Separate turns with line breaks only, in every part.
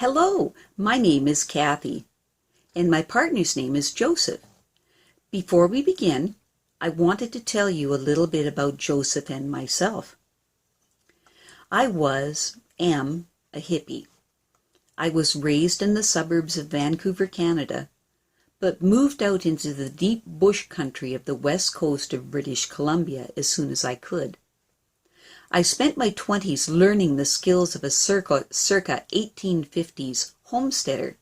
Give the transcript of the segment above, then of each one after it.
Hello, my name is Kathy, and my partner's name is Joseph. Before we begin, I wanted to tell you a little bit about Joseph and myself. I am a hippie. I was raised in the suburbs of Vancouver, Canada, but moved out into the deep bush country of the west coast of British Columbia as soon as I could. I spent my 20s learning the skills of a circa 1850s homesteader.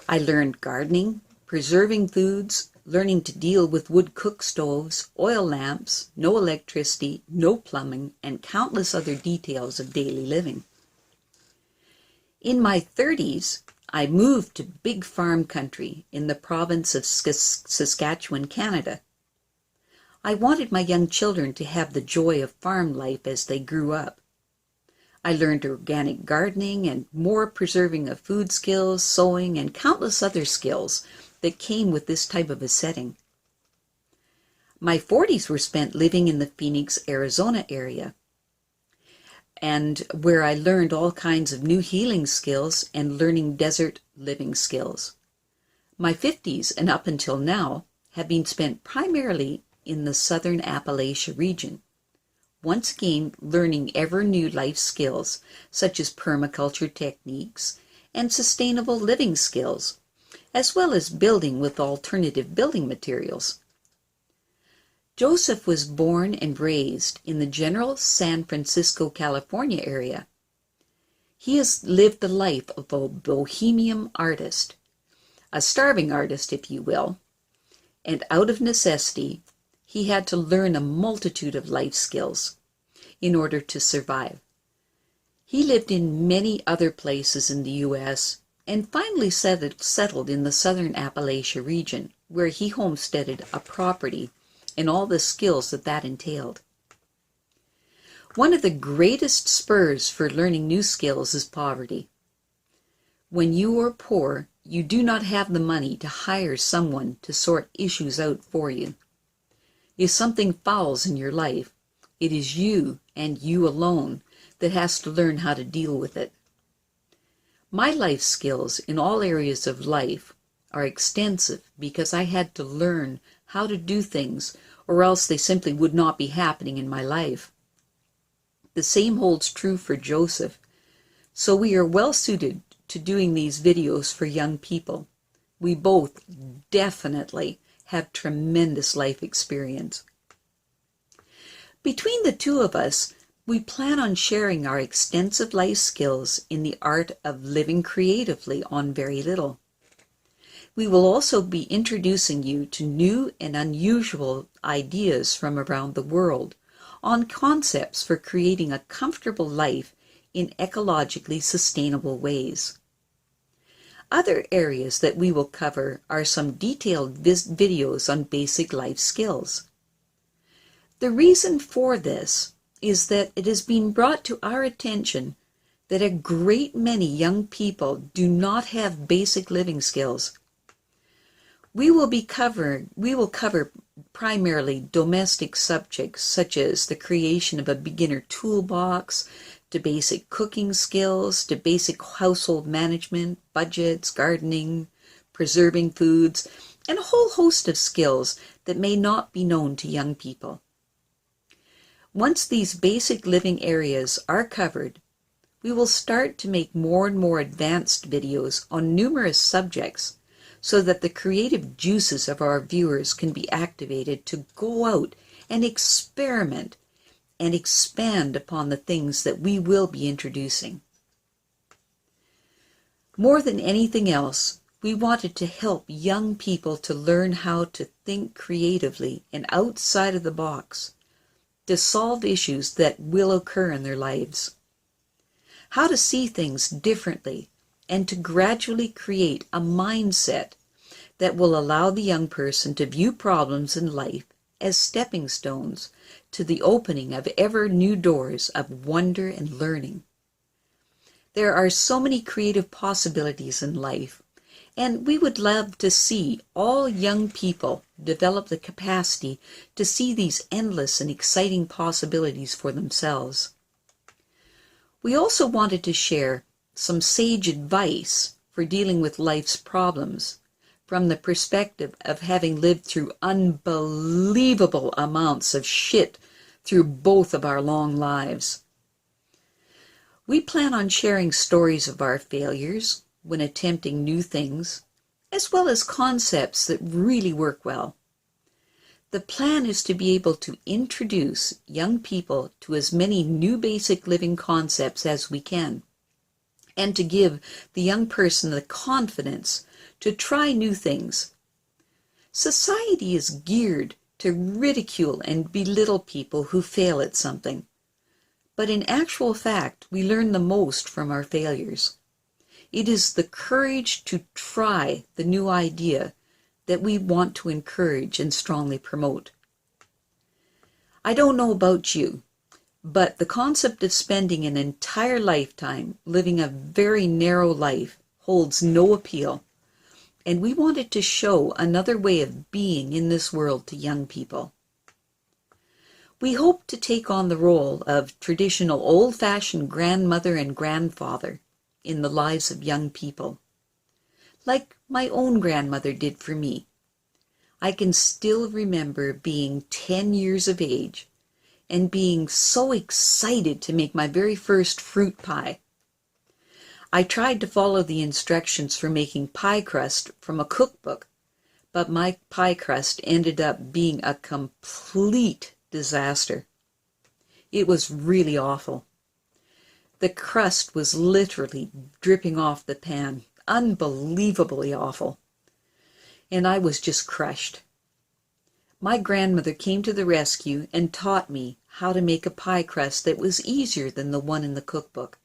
I learned gardening, preserving foods, learning to deal with wood cook stoves, oil lamps, no electricity, no plumbing, and countless other details of daily living. In my 30s, I moved to big farm country in the province of Saskatchewan, Canada. I wanted my young children to have the joy of farm life as they grew up. I learned organic gardening and more preserving of food skills, sewing, and countless other skills that came with this type of a setting. My 40s were spent living in the Phoenix, Arizona area, and where I learned all kinds of new healing skills and learning desert living skills. My 50s and up until now have been spent primarily in the southern Appalachia region, once again learning ever new life skills such as permaculture techniques and sustainable living skills, as well as building with alternative building materials. Joseph was born and raised in the general San Francisco, California area. He has lived the life of a bohemian artist, a starving artist, if you will, and out of necessity, he had to learn a multitude of life skills in order to survive. He lived in many other places in the U.S. and finally settled in the southern Appalachia region, where he homesteaded a property and all the skills that entailed. One of the greatest spurs for learning new skills is poverty. When you are poor, you do not have the money to hire someone to sort issues out for you. If something fouls in your life, it is you and you alone that has to learn how to deal with it. My life skills in all areas of life are extensive because I had to learn how to do things or else they simply would not be happening in my life. The same holds true for Joseph, so we are well suited to doing these videos for young people. We both definitely have tremendous life experience. Between the two of us, we plan on sharing our extensive life skills in the art of living creatively on very little. We will also be introducing you to new and unusual ideas from around the world on concepts for creating a comfortable life in ecologically sustainable ways. Other areas that we will cover are some detailed videos on basic life skills. The reason for this is that it has been brought to our attention that a great many young people do not have basic living skills. We will cover primarily domestic subjects such as the creation of a beginner toolbox, to basic cooking skills, to basic household management, budgets, gardening, preserving foods, and a whole host of skills that may not be known to young people. Once these basic living areas are covered, we will start to make more and more advanced videos on numerous subjects so that the creative juices of our viewers can be activated to go out and experiment and expand upon the things that we will be introducing. More than anything else, we wanted to help young people to learn how to think creatively and outside of the box, to solve issues that will occur in their lives, how to see things differently, and to gradually create a mindset that will allow the young person to view problems in life as stepping stones to the opening of ever new doors of wonder and learning. There are so many creative possibilities in life, and we would love to see all young people develop the capacity to see these endless and exciting possibilities for themselves. We also wanted to share some sage advice for dealing with life's problems from the perspective of having lived through unbelievable amounts of shit through both of our long lives. We plan on sharing stories of our failures when attempting new things, as well as concepts that really work well. The plan is to be able to introduce young people to as many new basic living concepts as we can, and to give the young person the confidence to try new things. Society is geared to ridicule and belittle people who fail at something, but in actual fact, we learn the most from our failures. It is the courage to try the new idea that we want to encourage and strongly promote. I don't know about you, but the concept of spending an entire lifetime living a very narrow life holds no appeal, and we wanted to show another way of being in this world to young people. We hope to take on the role of traditional old-fashioned grandmother and grandfather in the lives of young people, like my own grandmother did for me. I can still remember being 10 years of age and being so excited to make my very first fruit pie. I tried to follow the instructions for making pie crust from a cookbook, but my pie crust ended up being a complete disaster. It was really awful. The crust was literally dripping off the pan, unbelievably awful. And I was just crushed. My grandmother came to the rescue and taught me how to make a pie crust that was easier than the one in the cookbook.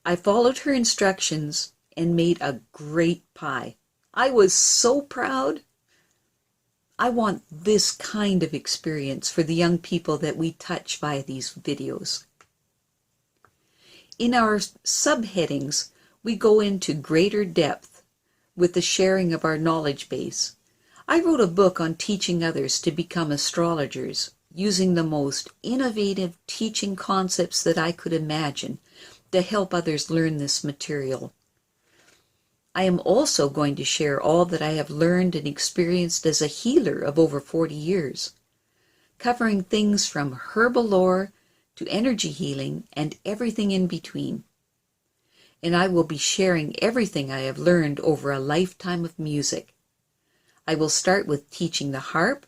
I followed her instructions and made a great pie. I was so proud. I want this kind of experience for the young people that we touch via these videos. In our subheadings, we go into greater depth with the sharing of our knowledge base. I wrote a book on teaching others to become astrologers, using the most innovative teaching concepts that I could imagine to help others learn this material. I am also going to share all that I have learned and experienced as a healer of over 40 years, covering things from herbal lore to energy healing and everything in between. And I will be sharing everything I have learned over a lifetime of music. I will start with teaching the harp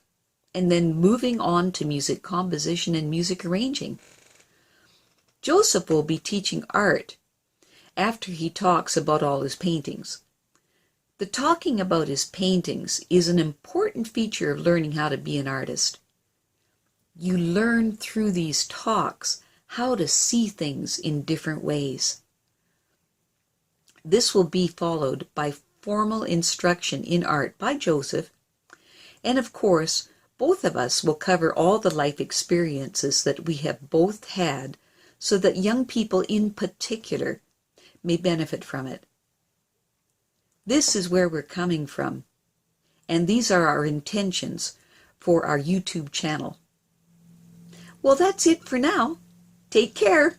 and then moving on to music composition and music arranging. Joseph will be teaching art after he talks about all his paintings. The talking about his paintings is an important feature of learning how to be an artist. You learn through these talks how to see things in different ways. This will be followed by formal instruction in art by Joseph, and of course, both of us will cover all the life experiences that we have both had so that young people in particular may benefit from it. This is where we're coming from, and these are our intentions for our YouTube channel. Well, that's it for now. Take care.